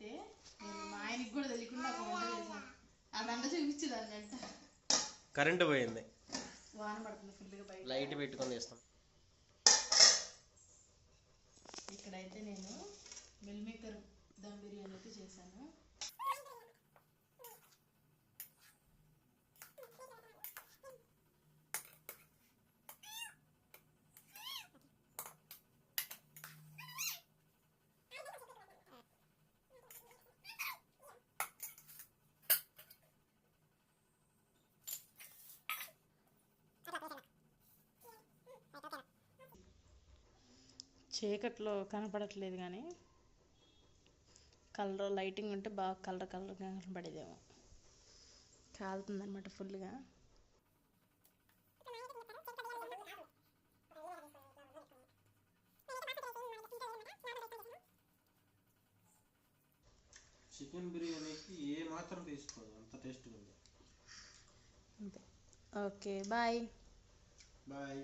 అయితే నేను మా ఆయనకి కూడా తెలియకుండా ఒక వంట చేశాను. అదంతా చూపించదు అన్నట్టు. కరెంటు పోయింది, వాన పడుతుంది ఫుల్గా, బయట లైట్ పెట్టుకొని చేస్తాం. ఇక్కడైతే నేను మిల్ మేకర్ దమ్ బిర్యానీ అయితే చేశాను. చీకట్లో కనపడట్లేదు కానీ కలర్ లైటింగ్ ఉంటే బాగా కలర్గా కనపడేదేమో. కాలుతుంది అనమాట ఫుల్గా. చికెన్ బిర్యానీకి ఏ మాత్రం తీసుకోదు, అంత టేస్ట్గా ఉంది. అంతే. Okay, bye. బాయ్.